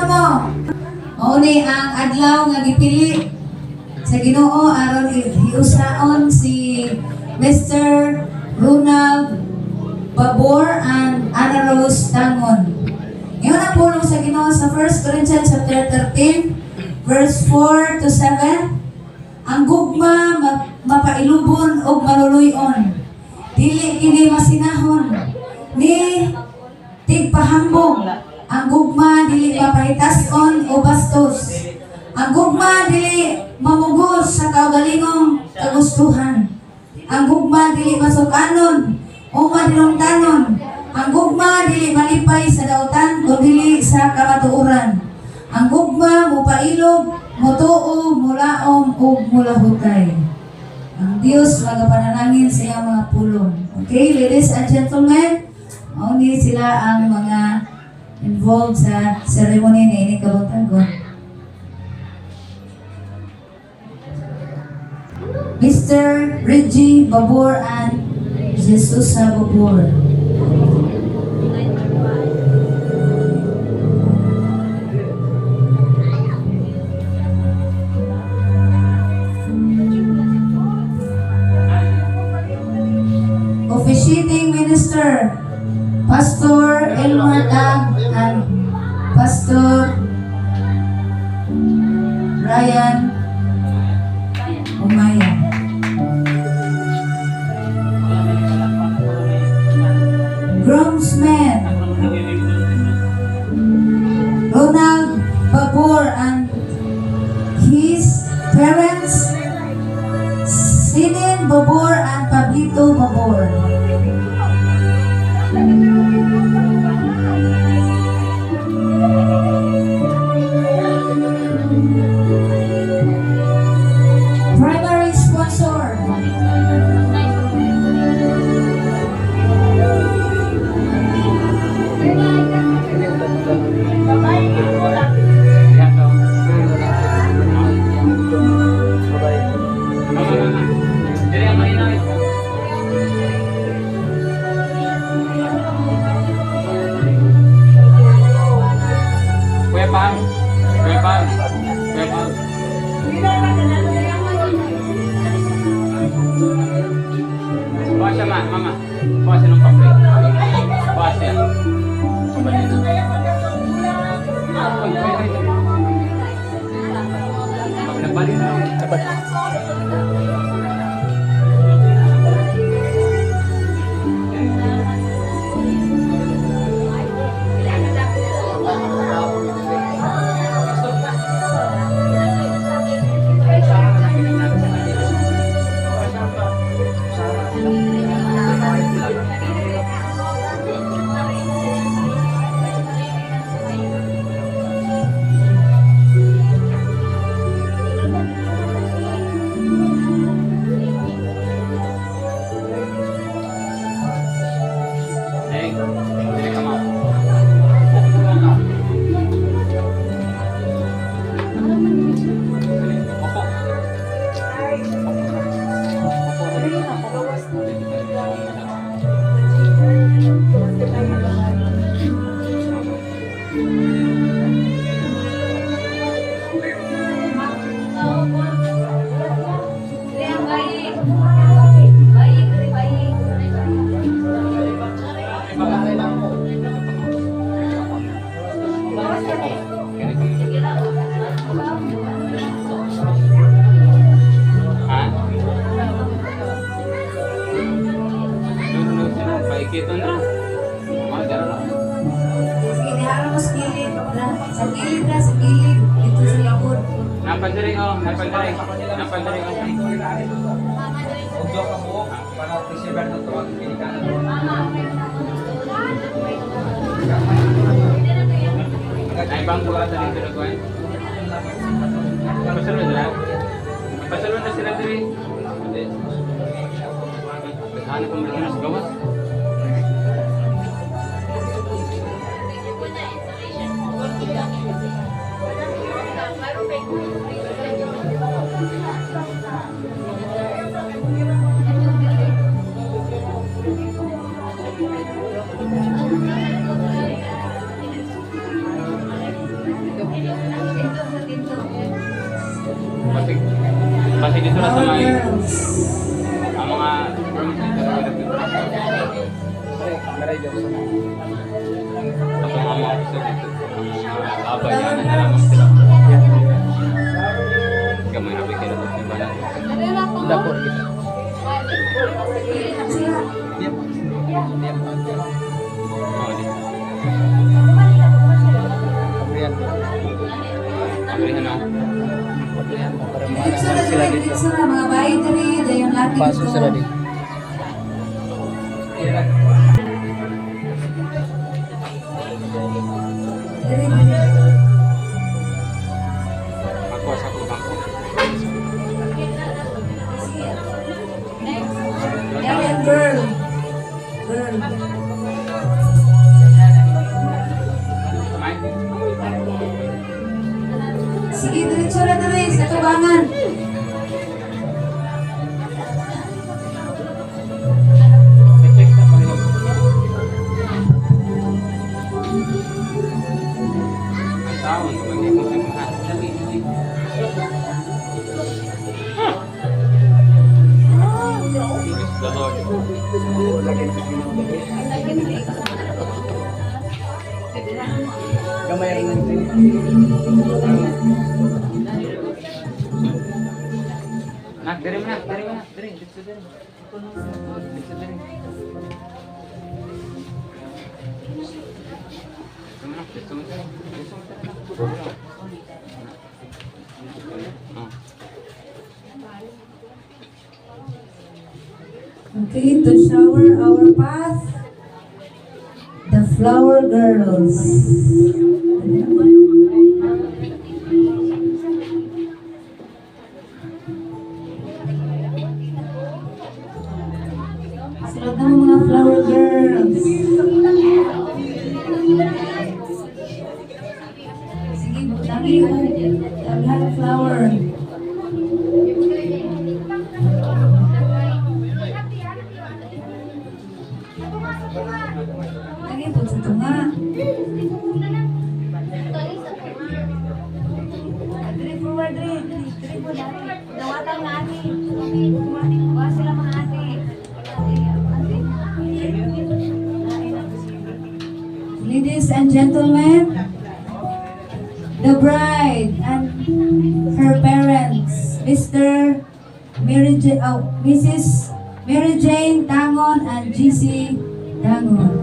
mo. Mauni ang adlaw nga gipili sa Ginoo aron hiusaon si Mr. Ronald Babor and Ana Rose Tangon. Ngayon ang pulong sa Ginoo sa 1 Corinthians chapter 13 verse 4 to 7. Ang gugma mapailubon og maluluyon. Dili kini masinahon ni tigpahambog. Ang gugma dili mapahitason o bastos. Ang gugma dili mamugos sa kaugalingong kagustuhan. Ang gugma dili masukanon o madilongtanon. Ang gugma dili malipay sa dautan kundi sa kamatuoran. Ang gugma mupailog, mutuo, mulaom ug mulahutay. Ang Dios magapanalangin sa iyang mga pulong. Okay, ladies and gentlemen, mauni sila ang mga involved sa ceremony na ini kabutagon. Mr. Reggie Babor and Jesus Babor. Officiating Minister Pastor Elmar Dag and Pastor Ryan Umaya. Groomsmen Ronald Babor and his parents Sinin Babor and Pablito Babor. Primary sponsor Mama, bawa siya ng papel. Bawa siya. Nagbalik na. Kita na. Sige, harap mo sa gilid. Sa gilid na, sa gilid. Ito sa labod. Napandaring oh, napandaring. Napandaring oh. Ugdo ka mo, para preserve ng tuwag Pilipino. Ay bang buka sa dito na kuwan? Pasalun na. Pasalun na sila diri. Ano kung meron sa gawas? Kasi dito na sa Our may, girls. ang mga rooms dito na Tapos ang mga officer dito. Abay yan, na lamang sila. Gamay na bigyan natin sa iba natin. Dako kita. Sila. Oo, di. Abrihan na. Picture na mga bahay diri, dayon laki Pasok dito. sila dito. Diri, diri. Ako sa bangko. Yan, girl. Girl. Sige, diretso na diri sa tubangan. I-check sa Panginoon. Ang taon, hindi mo simuhan. Dali, dali. Praise the Lord. Gamay rin ng Nak, diri mo na, diri mo na, diri, dito diri. Dito diri. Dito mo na, dito mo diri. Dito mo diri. Oh. Okay, to shower our path, the flower girls. Sunod na mga flower girls. Sige, dami yung daghan flower. Lagi po sa tunga. Dili forward, dili po dati. Dawatan na ate. Ba sila mga ate. Ladies and gentlemen, the bride and her parents, Mrs. Mary Jane Tangon and GC Tangon.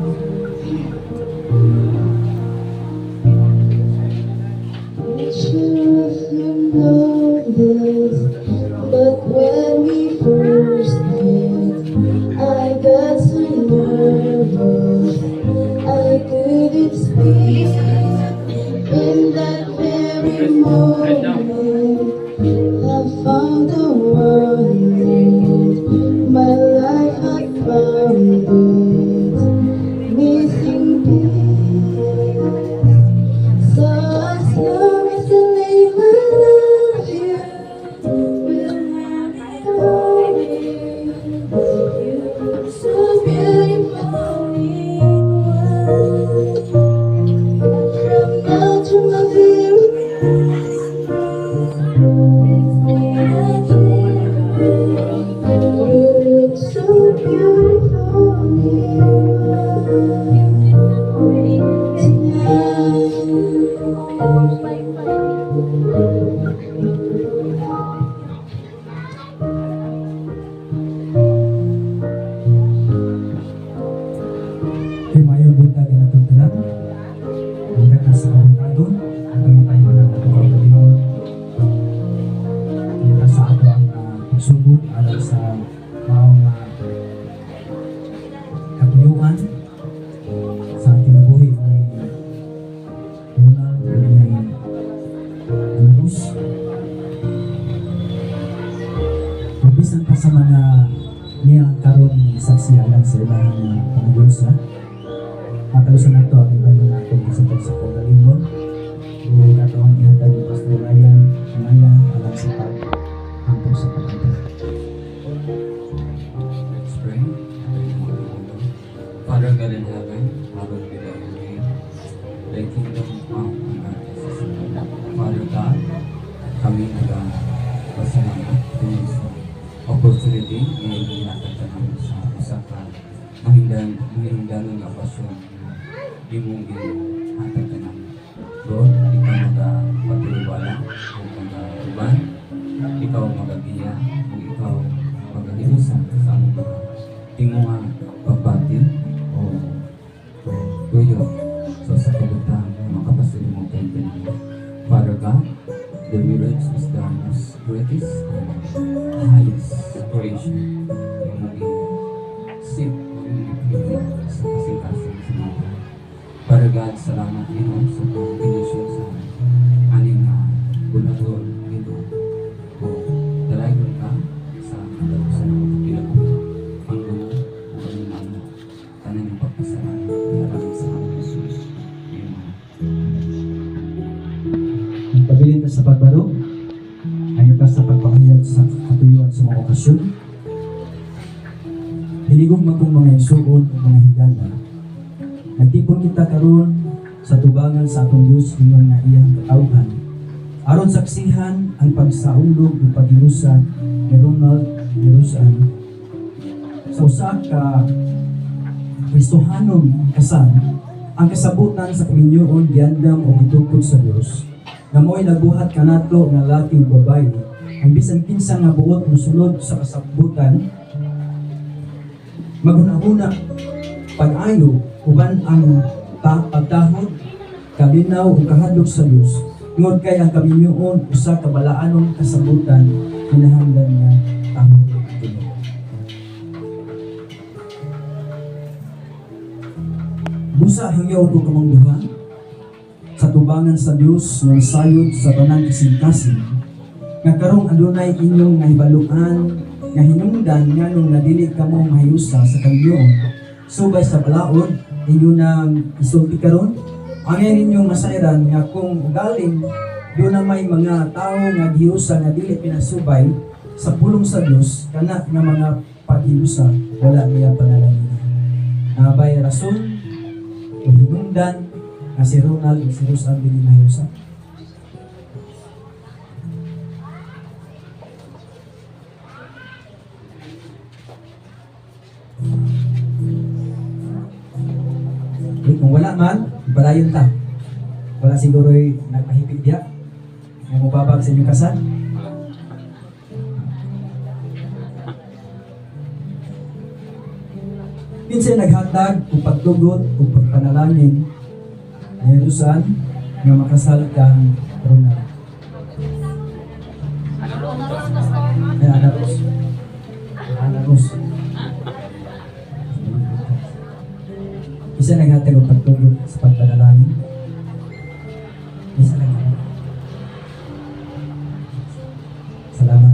Sure if you know this, but when we first met, I got so nervous I couldn't speak. In that very moment, I found the one my life had found its missing piece. So as long as the name I love you will never be. You look so beautiful in white. From now to my very last breath, you look so beautiful in Kay mayo buntag na itong tanan. Buntag na sa kabuntadon. Ang tayo na ito ang kalimot. Kita sa ato ang pagsugod alam sa maong katuyuan sa ating buhay ni Ronald ni Anubus. Mabisan pa sa mga niya karon saksiyalan sa ilahang panagyusa. Matalusan na ito ang ibang na ito sa pagsakogalingon. O nato ang ihatag ni Pastor Ryan Maya alam sa pag-ampong sa pagkita. Let's pray. Father God in heaven, hallowed be thy name. Thy kingdom come on earth as it is in heaven. Father God, kami nagpasalamat kung opportunity nga ihatag tanan sa usa ka mahingdan nga pasyon imong ihatag tanan. Lord, ikaw magpatiliwala o magtuban, ikaw magagiya o ikaw magahiusan sa among mga tinguha pagbati o tuyo. So sa kagutan, makapasunin mo kayo ganyan. Father God, the village is the most greatest and highest creation. Yung mag-isip o yung ipinili sa kasing-kasing sa mga. Father God, salamat Ginoo sa pag-inisyon sa aning bunagol Ginoo. O dalagon ka sa katapusan ng pagkilabot. Ang Ginoo o kanyang mga tanan ng pagpasalamat. Maraming salamat Jesus. Amen. Ang pabilin ta sa pagbaro, ay ta sa pagpahayag sa katuyuan sa mga okasyon. Hiligog man kong mga isuon o mga higala. Nagtipon kita karon sa tubangan sa atong Dios ingon nga iyang katawhan. Aron saksihan ang pagsaulog ug paghiusa ni Ronald Jerusalem sa usa ka Kristohanong kasal. Ang kasabutan sa kaminyoon giandam o gitukod sa Dios. Na mo'y nabuhat kanato nga lalaki ug babaye. Ang bisan kinsa nga buot mosulod sa kasabutan maghuna-huna pag-ayo uban ang pagtahod, kalinaw ug kahadlok sa Dios. Ngod kay ang kaminyoon usa ka balaanon kasabutan kinahanglan nga tahod kini. Busa hangyo ko kamong duha sa tubangan sa Dios nga sayod sa tanan kasing-kasing nga karong adunay inyong nahibaluan nga hinungdan nganong nga dili kamo mahayusa sa kaminyoon subay sa balaod inyo nang isulti karon angay ninyong masayran nga kung galing doon na may mga tao nga gihusa nga dili pinasubay sa pulong sa Dios kana nga mga paghiusa wala niya panalangin. Nabay rason o hinungdan nga si Ronald ug si Rose ang dili mahiusa. Kung wala man, balayon ta. Wala siguro'y nagpahipig diya. May mababag sa inyong kasal. Minsan naghatag o pagtugot o pagpanalangin ni Rusan nga makasal kang Ronald. Ay, Ana Ros. Ana Ros. Isa naghatag o pagtugot sa pagpanalangin. Isa naghatag. Salamat.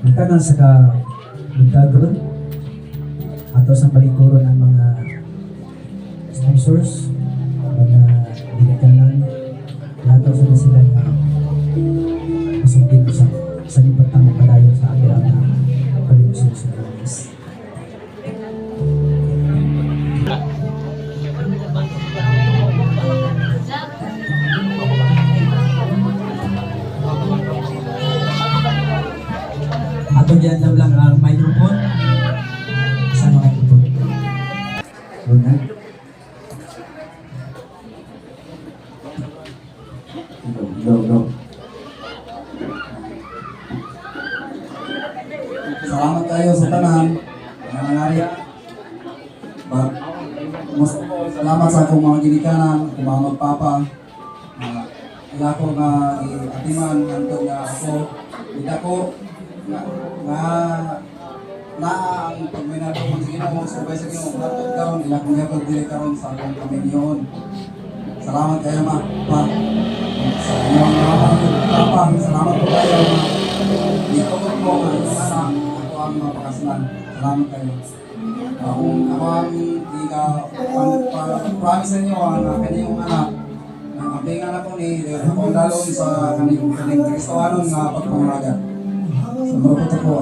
Magtagal sa ka-bugtagon ato sa palikuron ng mga sponsors, mga dinikanan, lahat sa sila na masungkit sa libatang padayon sa atirang na palimusin sa Pilipinas. Ato diyan lang ang microphone. Saan ang microphone? Ronald? No. Salamat kayo sa tanan. Nanganari. Mas salamat sa akong mga ginikanan, akong mga magpapa. Ila ko nga atiman hantod nga ako. Ida ko na ang pagminado ko sa Ginoo, subay sa Ginoo, hantod karon ila ko nga pagdili karon sa akong kaminyoon. Salamat kayo pa. Sa inyong mga papa, salamat po kayo. Dito ko po ang anak, ako ang mga pakaslan. Salamat kayo. Kung ako ang promise sa inyo ang kanyang anak, ang abingan ako ni akong dalon sa kanyang Kristohanon nga pagpamalaga. Sa mga po.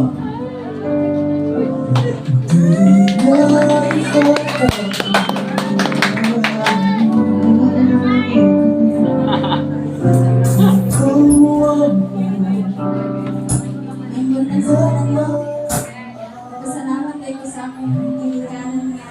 Pasalamat kayo sa akong nilikanan nga.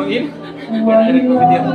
Pangin? Wala rin ko video.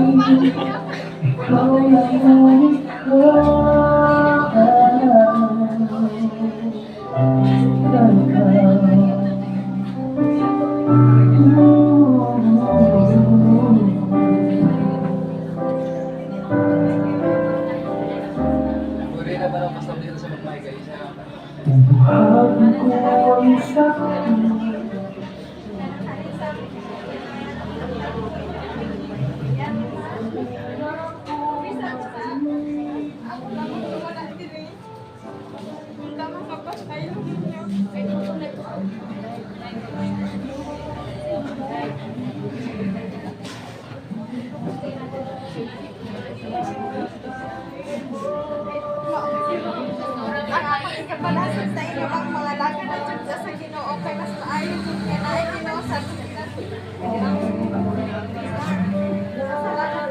Kapalasan sa inyo ang mga laga na Diyos sa Ginoo kay mas maayo kung kinaay Ginoo sa salamat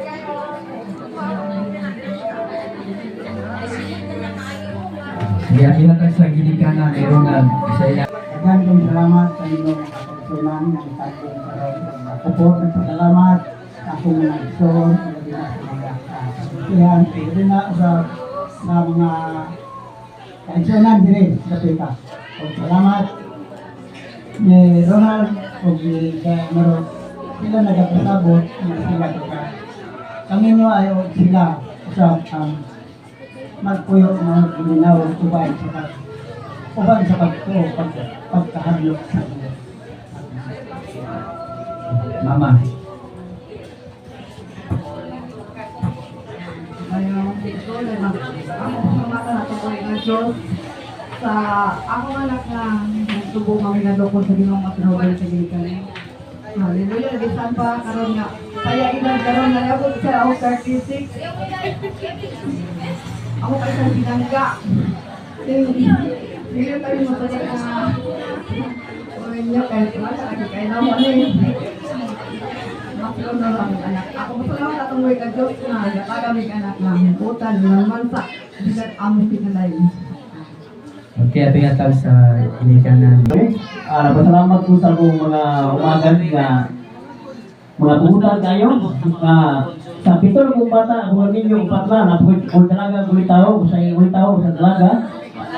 kayo. Kaya kinatag sa gilikanan ni Ronald. Saya. Daghang kong salamat sa inyong kapagsunan ng ating karon. Ako po nagpasalamat sa akong mga igsoon, lagi na sa mga kapatihan, pwede na sa mga kaigsunan din sa Pika. Salamat ni Ronald o ni Maro. Sila nagpasabot na sila ka. Kami nyo ayaw sila sa magpuyo ng ginaw uban sa pagkahablok sa iyo. Mama. Sa ako anak na nagsubong ang minadokon sa Ginoong Masinawal sa Gikan. Hallelujah, nagisan pa karon nga. Kaya ilan karon na labot sa ako 36. Ako pa isang binangga. Hindi tayo masaya na niya kahit kaya naman Makro na lang anak. Ako masalamat atong way ka Diyos na nakagamig anak na hutan naman sa bigat among pinalay. Okay, pinatag sa gilikanan. Pasalamat po sa akong mga umagan nga mga budan kayo sa pitol kong bata kung ninyo patla na kung talaga gulitaw sa dalaga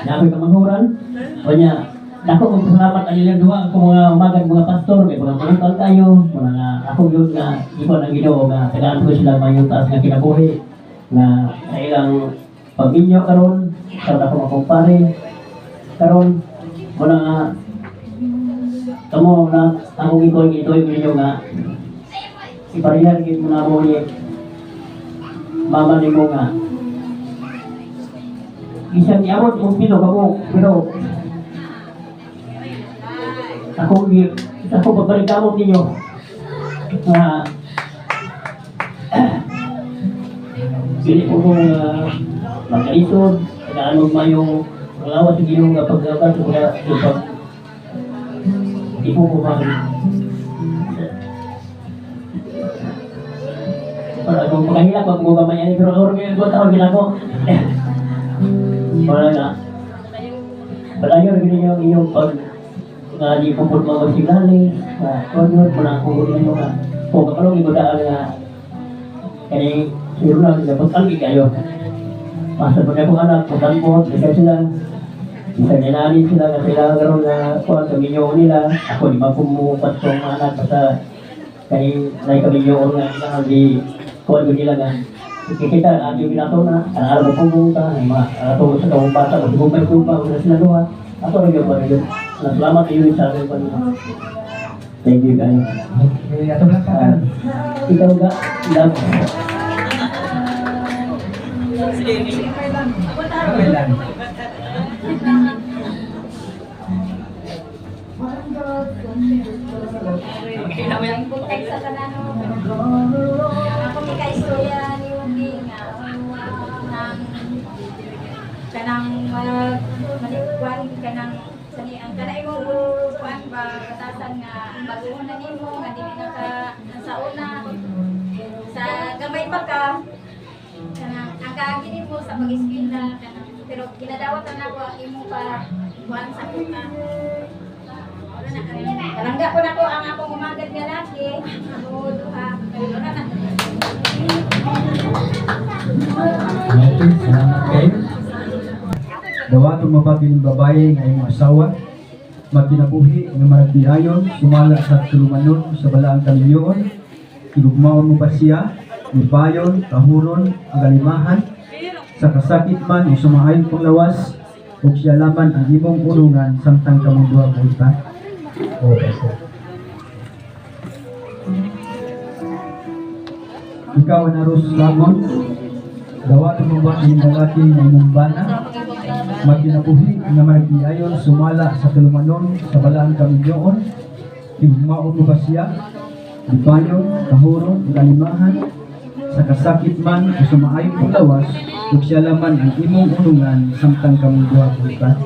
na ako'y kamanghuran o niya dako kong pasalamat ang ilang duwa akong mga umagan mga pastor kay mga panangkal kayo mga akong yun nga ikaw ng Ginoo nga tagaan ko sila mayong taas nga kinabuhi na sa ilang pag-inyo karon sa ako makumpare karon muna nga kamo na akong itoy ninyo nga iparihan gid mo na mo ni mama ni mo nga isang iabot mong pilo kamo pero ako pagbalik kamo ninyo nga pili ko kong magkaisod kailangan mo mayong malawas sa Ginoo nga paglaban sa pag di po ko para kung makahilak pag mo gamay ani pero or ngayon ko tawag ginako wala na palayo rin niyo inyong pag nga di po po magsigali konyo po na kung ninyo nga kung kakalong igodaan nga kani siro lang dapat algi kayo masa po na kong anak kung po kasi sila isa ninali sila nga sila karoon na kuha kaminyo nila ako di ba pumupat sa mga anak basta kaya naik kaminyo nga nga di kuha ko nila nga kita adio binato na alam mo pumunta ato sa kawang bata kung may kupa kung sila doha ato rin yung salamat yun sa akin Thank you guys. Okay, ato lang ka. Ikaw ga, love. Okay lang. Buntay sa kanano. Ako may kaistorya ni Wendy nga kanang malikwan kanang sani ang kanay mo kuan ba katasan nga baguhon na nimo nga dili na ka sa una sa gamay pa ka kanang ang kaagi nimo sa pag-eskwela kanang pero ginadawat na ako ang imo pa kuan sa kuna. Kalangga ko na ko ang akong umagad nga laki. Ako duha. Pero na na. Okay, salamat kayo. Dawa itong mabaging babae nga iyong asawa, magkinabuhi nga magdiayon, sumala sa tulumanon sa balaang kaminyoon, kilugmaon mo pa siya, ibayon, kahuron, ang galimahan, sa kasakit man o sumaayon kong lawas, o siya laman ang imong ulungan samtang kamunduang ulta. Okay. Ikaw na Ros Lamon, dawa itong babaeng lalaki na imong bana, magkinabuhi nga magdiayon sumala sa tulumanon sa balaang kaminyoon, kilugmaon mo pa siya, ibayon, kahuron, galimahan, sa kasakit man o sumaayon kong lawas, ug siya laman ang imong ulungan samtang kamunduang ulta.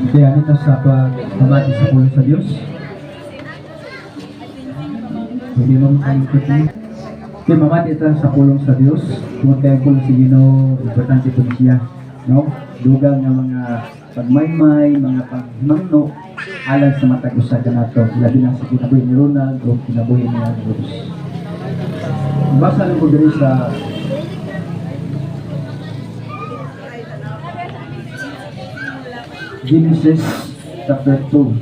Kaya nito sa pagmamati sa pulo sa Diyos. Pwede mo makalingkot niyo. Kaya mamati ito sa pulong sa Diyos. Kung kaya kung si Gino, importante po siya. No? Dugang ng mga pagmaymay, mga pagmamno, alang sa matag-usa ka na ito. Labi lang sa kinabuhi ni Ronald o kinabuhi ni Andros. Basa lang ko dito sa Genesis chapter 2.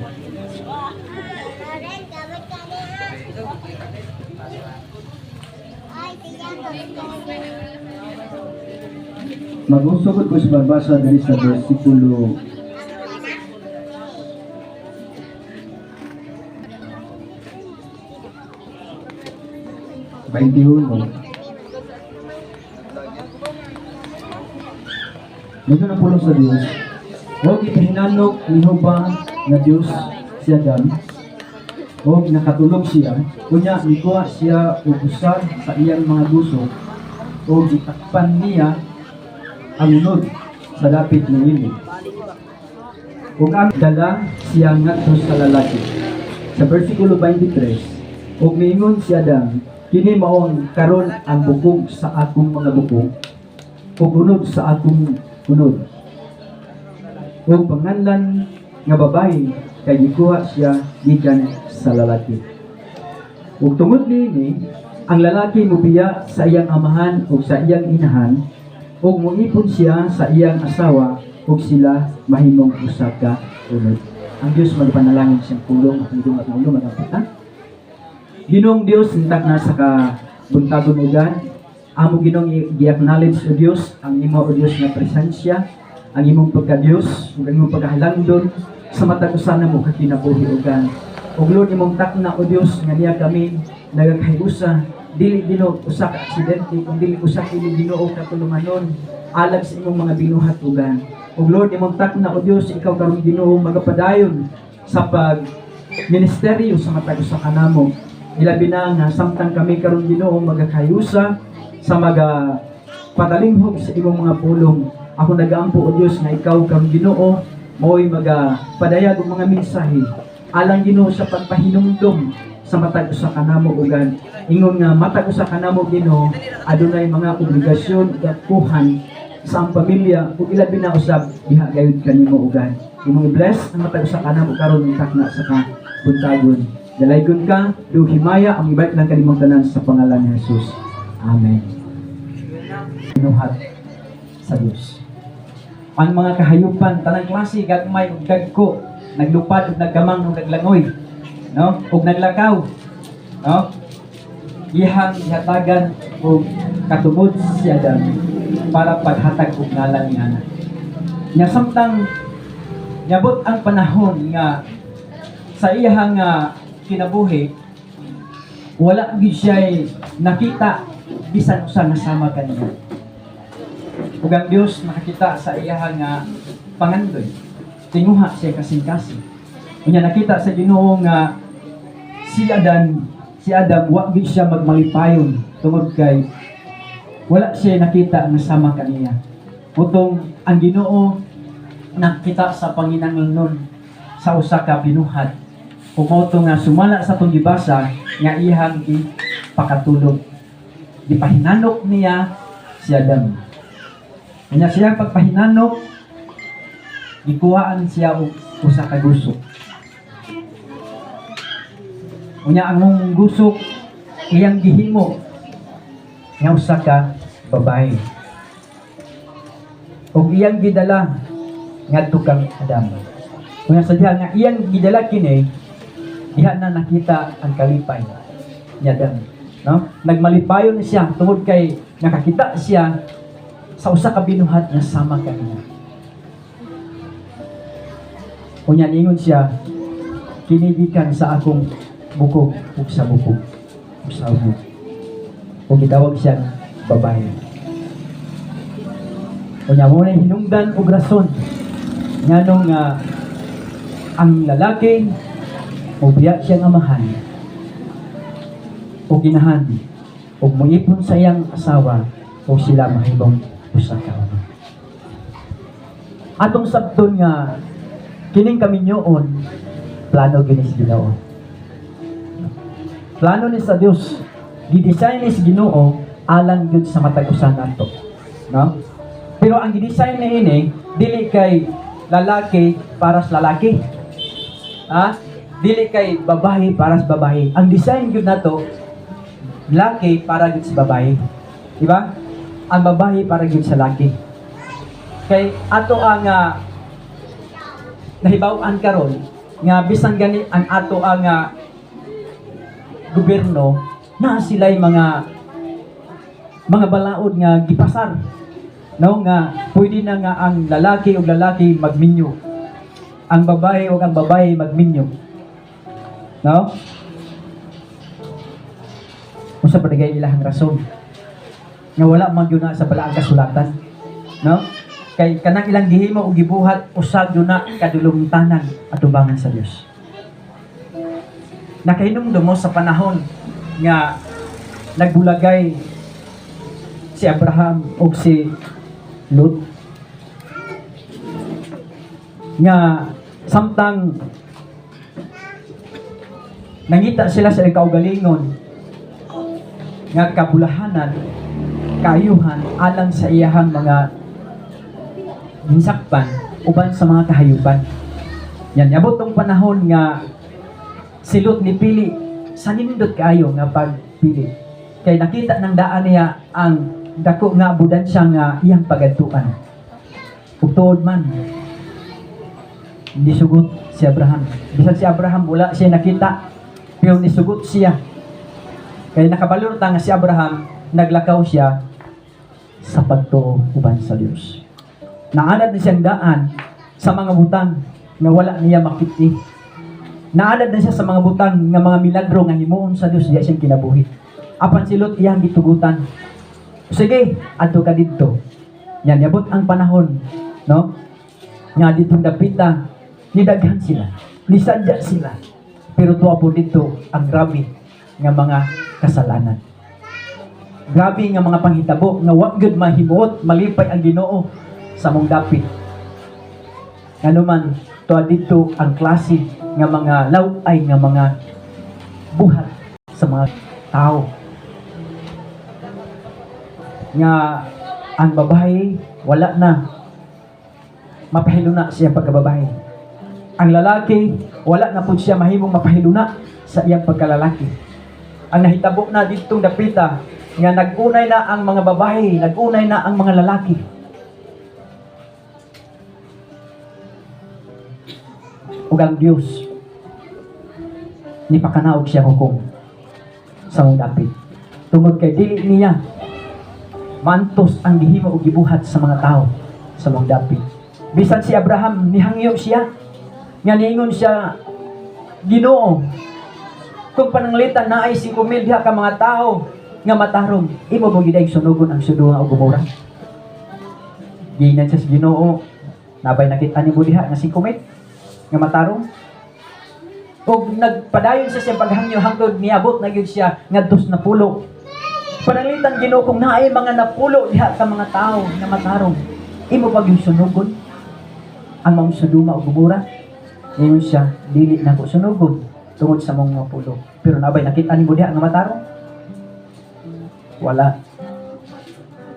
Mag-usugod ko sa pagbasa dali sa versikulo 21. Dito na pulong sa Diyos. Huwag ipahinanok ni Hoba na Diyos si Adam. Huwag nakatulog siya. Kunya, ikuha siya o usar sa iyang mga guso. Huwag itakpan niya ang unod sa dapit ng ili. Huwag ang dala siya ngadto sa lalaki. Sa versikulo 23, huwag miingon si Adam, kini maong karon ang bukog sa akong mga bukog, ug unod sa akong unod. Ug panganlan nga babae kay gikuha siya gikan sa lalaki. Ug tungod niini, ang lalaki mobiya sa iyang amahan ug sa iyang inahan, ug moipon siya sa iyang asawa ug sila mahimong usa ka unod. Ang Dios magpanalangin siyang pulong at tulong at ulo magapita. Ginoong Dios intak na sa kabuntagon ugan, amo Ginoong i-acknowledge o Dios ang imo o Dios nga presensya, ang imong pagka-Dios ug ang imong pagkahalangdon sa matag usa na mo kakinabuhi ugan. Ug Lord imong takna o Dios nga niya kami nagakahiusa dili Ginoo usa ka aksidente kung dili usa kini Ginoo katulumanon alag sa imong mga binuhat ugan. Ug Lord imong takna o Dios ikaw karon Ginoo magapadayon sa pag ministeryo sa matag usa kanamo. Ilabi na nga samtang kami karon Ginoo magakayusa sa padalinghog sa imong mga pulong. Ako nagaampo o Dios nga ikaw karon Ginoo mao'y magapadayag og mga mensahe alang Ginoo sa pagpahinumdom sa matag usa kanamo ugan. Ingon nga matag usa kanamo Ginoo adunay mga obligasyon ug kuhan sa ang pamilya ug ilabi na usab diha gayud kanimo ugan. Imong i-bless ang matag usa kanamo karon takna sa kabuntagon. Dalaygon ka, himaya ang ibalik lang kanimong tanan sa pangalan ni Jesus. Amen. Binuhat sa Diyos. Ang mga kahayupan, tanang klase, gagmay ug dagko, naglupad ug naggamang ug naglangoy, no? Ug naglakaw, no? Ihang ihatagan ug katungod si Adam. para paghatag og ngalan ni ana. Nya samtang nyabot ang panahon nga sa iyang kinabuhi, wala gid siya nakita bisan usa nasama kaniya. Ug ang Dios nakakita sa iyang pangandoy. Tinguha siya kasing-kasing. Unya nakita sa Ginoo nga si Adam wa gid siya magmalipayon tungod kay wala siya nakita nga sama kaniya. Utong ang Ginoo nakita sa panginahanglan sa usa ka binuhat. Kumoto nga sumala sa tong gibasa nga iyang ipakatulog. Gipahinanok niya si Adam. Kanya siya pagpahinanok, gikuhaan siya og usa ka gusok. Unya ang mong gusok iyang gihimo nga usa ka babae. Ug iyang gidala ngadto kang Adam. Unya sadya nga iyang gidala kini diha na nakita ang kalipay ni Adam, no? Nagmalipayon siya tungod kay nakakita siya sa usa ka binuhat nga sama kaniya. Unya ningon siya, kinigikan sa akong bukog ug sa bukog ug sa bukog. Ug gitawag siya babae. Unya mo na hinungdan og rason nganong ang lalaki ubiya siya nga mahal o ginahan o muipon sa iyang asawa o sila mahibong usa ka una. Atong sabton nga kining kaminyoon plano ginis Ginoo. Plano ni sa Dios gidesign ni sa Ginoo alang gyud sa matag usa nato, no? Pero ang gidesign ni ini dili kay lalaki para sa lalaki. Dili kay babae para sa babae. Ang design gyud nato lalaki para gyud sa babae. Di ba? Ang babae para gyud sa lalaki. Kay ato ang nahibaw-an karon nga bisan gani ang ato ang gobyerno na sila'y mga balaod nga gipasar, no, nga pwede na nga ang lalaki o lalaki magminyo, ang babae o ang babae magminyo, no? Usa pa digay ilahang rason nga wala man gyud na sa balaang kasulatan, no? Kay kanang ilang gihimo og gibuhat usag gyud na kadulungtanan atubangan sa Dios. Nakahinumdum mo sa panahon nga nagbulagay si Abraham o si Lot nga samtang nangita sila sa kaugalingon nga kabulahanan kaayuhan alang sa iyahang mga ginsakpan uban sa mga kahayupan. Yan yabot tong panahon nga si Lot nipili sa nindot kaayo nga pagpili. Kay nakita ng daan niya ang dako nga abudansya nga iyang pagadtuan. Ug tuod man nisugot si Abraham. Bisan si Abraham wala siya nakita, pero nisugot siya. Kay nakabalor ta nga si Abraham naglakaw siya sa pagtuo uban sa Dios. Naanad na siyang daan sa mga butang nga wala niya makiti. Naanad na siya sa mga butang nga mga milagro nga himuon sa Dios diya siyang kinabuhi. Apan si Lot iyang gitugutan. Sige, adto ka didto. Yan yabot ang panahon, no? Nga ditong dapita, nidaghan sila, nisadya sila. Pero tuwa po dito ang grabe nga mga kasalanan. Grabe nga mga panghitabo nga wa gyud mahimuot, malipay ang Ginoo sa mong dapit. Ano man tuwa dito ang klase nga mga laway nga mga buhat sa mga tao. Nga ang babae wala na mapahiluna siya pagkababae. Ang lalaki wala na pud siya mahimong mapahiluna sa iyang pagkalalaki. Ang nahitabo na ditong dapita nga nagunay na ang mga babae, nagunay na ang mga lalaki. Ug ang Dios ni pakanaog siya hukom sa mong dapit. Tungod kay dili niya mantos ang gihimo o gibuhat sa mga tao sa mong dapit. Bisan si Abraham, nihangyo siya. Nga niingon siya, Ginoo, kung pananglitan na ay 5,000 diha ka mga tao nga matarong, imo mo giday sunugon ang Sodoma o Gomora. Giingnan siya sa Ginoo, nabay nakita ni diha nga 5,000 nga matarong. O nagpadayon siya sa paghangyo hangtod niabot na gyud siya ngadtos na pulo. Pananglitan Ginoo kung naay mga napulo diha ka mga tao nga matarong, imo pa gyud sunugon ang mga Sodoma o Gomora. Ngayon siya, dili na ko sunugon tungod sa mga pulo. Pero nabay nakita ni diha nga matarong? Wala.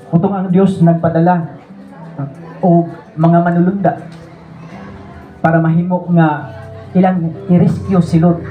Kutong ang Dios nagpadala o mga manulunda para mahimo nga ilang i-rescue si Lot